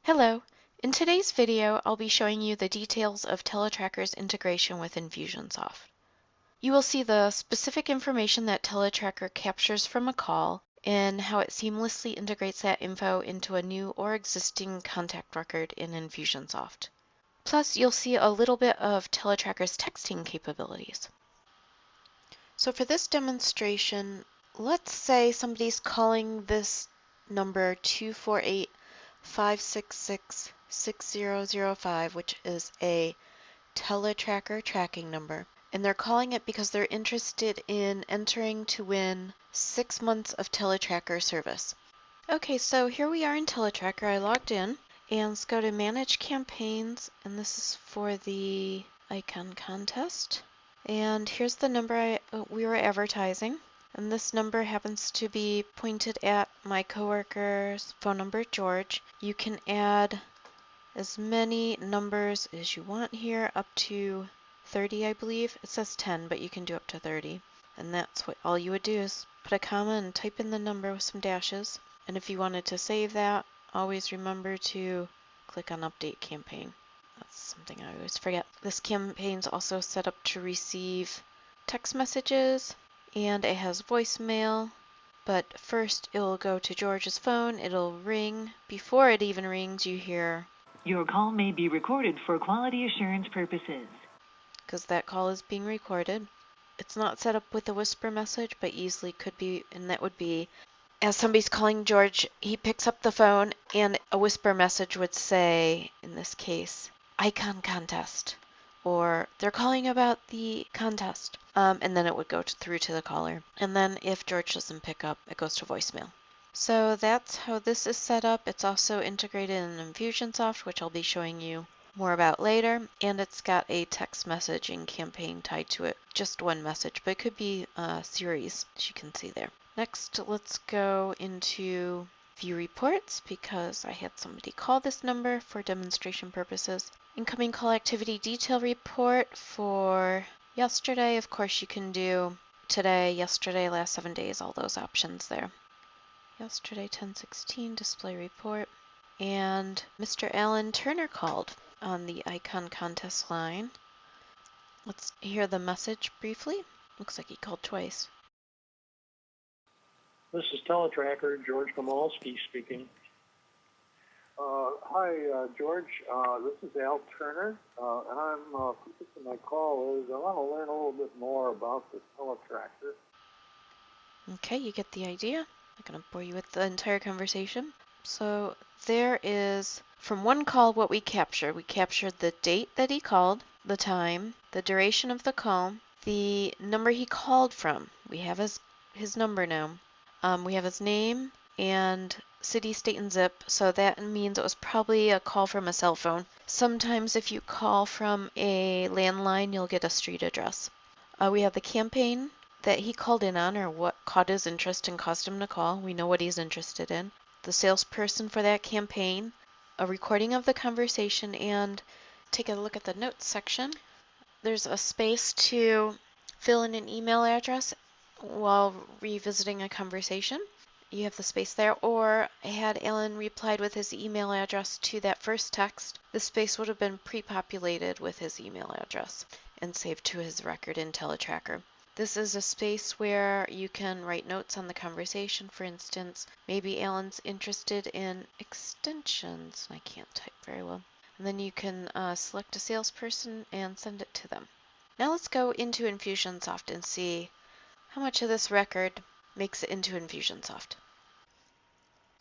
Hello. In today's video, I'll be showing you the details of TeleTracker's integration with Infusionsoft. You will see the specific information that TeleTracker captures from a call and how it seamlessly integrates that info into a new or existing contact record in Infusionsoft. Plus, you'll see a little bit of TeleTracker's texting capabilities. So for this demonstration, let's say somebody's calling this number 248-566-6005, which is a TeleTracker tracking number. And they're calling it because they're interested in entering to win 6 months of TeleTracker service. Okay, so here we are in TeleTracker. I logged in, and let's go to Manage Campaigns, and this is for the icon contest. And here's the number we were advertising. And this number happens to be pointed at my coworker's phone number, George. You can add as many numbers as you want here, up to 30, I believe. It says 10, but you can do up to 30. And that's what all you would do is put a comma and type in the number with some dashes. And if you wanted to save that, always remember to click on Update Campaign. That's something I always forget. This campaign's also set up to receive text messages, and it has voicemail. But first, it will go to George's phone. It'll ring. Before it even rings, you hear, "Your call may be recorded for quality assurance purposes," because that call is being recorded. It's not set up with a whisper message, but easily could be, and that would be, as somebody's calling George, he picks up the phone, and a whisper message would say, in this case, icon contest, or they're calling about the contest, and then it would go through to the caller. And then if George doesn't pick up, it goes to voicemail. So that's how this is set up. It's also integrated in Infusionsoft, which I'll be showing you more about later, and it's got a text messaging campaign tied to it. Just one message, but it could be a series, as you can see there. Next, let's go into View Reports, because I had somebody call this number for demonstration purposes. Incoming call activity detail report for yesterday. Of course, you can do today, yesterday, last 7 days, all those options there. Yesterday, 10/16, display report. And Mr. Alan Turner called on the icon contest line. Let's hear the message briefly. Looks like he called twice. This is TeleTracker, George Komolsky speaking. Hi, George. This is Al Turner, and my call is I want to learn a little bit more about the TeleTracker. Okay, you get the idea. I'm not going to bore you with the entire conversation. So there is, from one call, what we captured. We captured the date that he called, the time, the duration of the call, the number he called from. We have his number now. We have his name and city, state, and zip, so that means it was probably a call from a cell phone. Sometimes if you call from a landline, you'll get a street address. We have the campaign that he called in on, or what caught his interest and caused him to call. We know what he's interested in. The salesperson for that campaign, a recording of the conversation, and take a look at the notes section. There's a space to fill in an email address while revisiting a conversation. You have the space there, or had Alan replied with his email address to that first text, the space would have been pre-populated with his email address and saved to his record in TeleTracker. This is a space where you can write notes on the conversation. For instance, maybe Alan's interested in extensions. I can't type very well. And then you can select a salesperson and send it to them. Now let's go into Infusionsoft and see how much of this record makes it into Infusionsoft.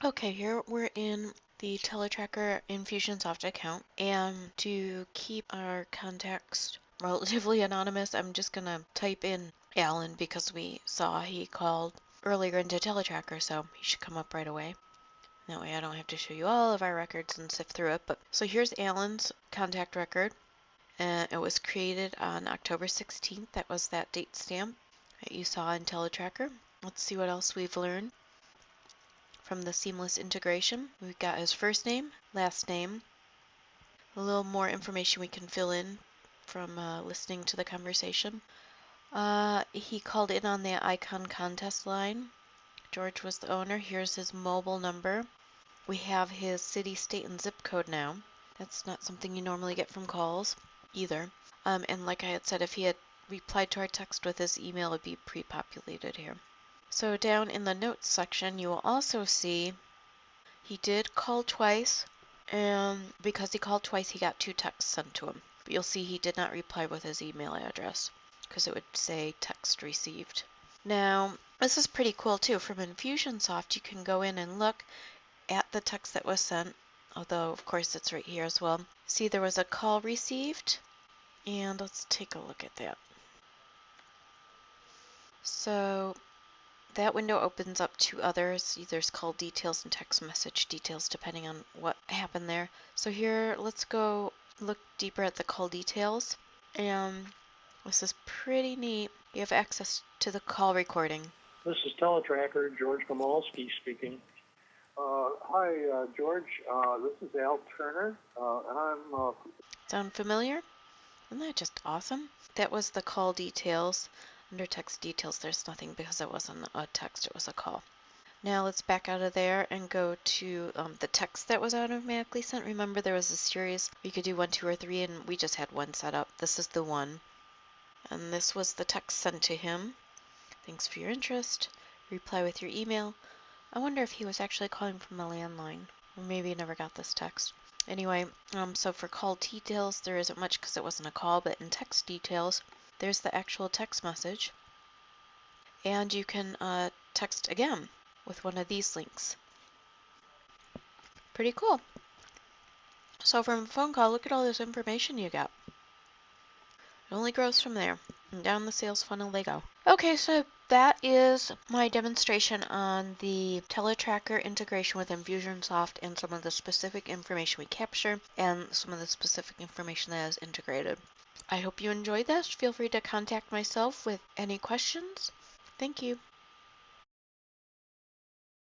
Okay, here we're in the TeleTracker Infusionsoft account, and to keep our contacts relatively anonymous, I'm just going to type in Alan because we saw he called earlier into TeleTracker, so he should come up right away. That way I don't have to show you all of our records and sift through it. But so here's Alan's contact record, and it was created on October 16th. That was that date stamp that you saw in TeleTracker. Let's see what else we've learned from the seamless integration. We've got his first name, last name, a little more information we can fill in from listening to the conversation. He called in on the icon contest line. George was the owner. Here's his mobile number. We have his city, state, and zip code now. That's not something you normally get from calls either. And like I had said, if he had replied to our text with his email, it would be pre-populated here. So down in the notes section, you will also see he did call twice, and because he called twice, he got 2 texts sent to him. But you'll see he did not reply with his email address because it would say text received. Now, this is pretty cool too. From Infusionsoft, you can go in and look at the text that was sent, although of course it's right here as well. See, there was a call received, and let's take a look at that. So that window opens up 2 others. There's call details and text message details depending on what happened there. So here, let's go look deeper at the call details. And this is pretty neat. You have access to the call recording. This is TeleTracker, George Gamalski speaking. Hi, George. This is Al Turner, and I'm... Sound familiar? Isn't that just awesome? That was the call details. Under text details, there's nothing because it wasn't a text, it was a call. Now let's back out of there and go to the text that was automatically sent. Remember, there was a series. You could do 1, 2, or 3, and we just had one set up. This is the one. And this was the text sent to him. Thanks for your interest. Reply with your email. I wonder if he was actually calling from a landline. Or maybe he never got this text. Anyway, so for call details, there isn't much because it wasn't a call, but in text details, there's the actual text message. And you can text again with one of these links. Pretty cool. So from a phone call, look at all this information you got. It only grows from there. And down the sales funnel they go. Okay, so that is my demonstration on the TeleTracker integration with Infusionsoft and some of the specific information we capture and some of the specific information that is integrated. I hope you enjoyed this. Feel free to contact myself with any questions. Thank you.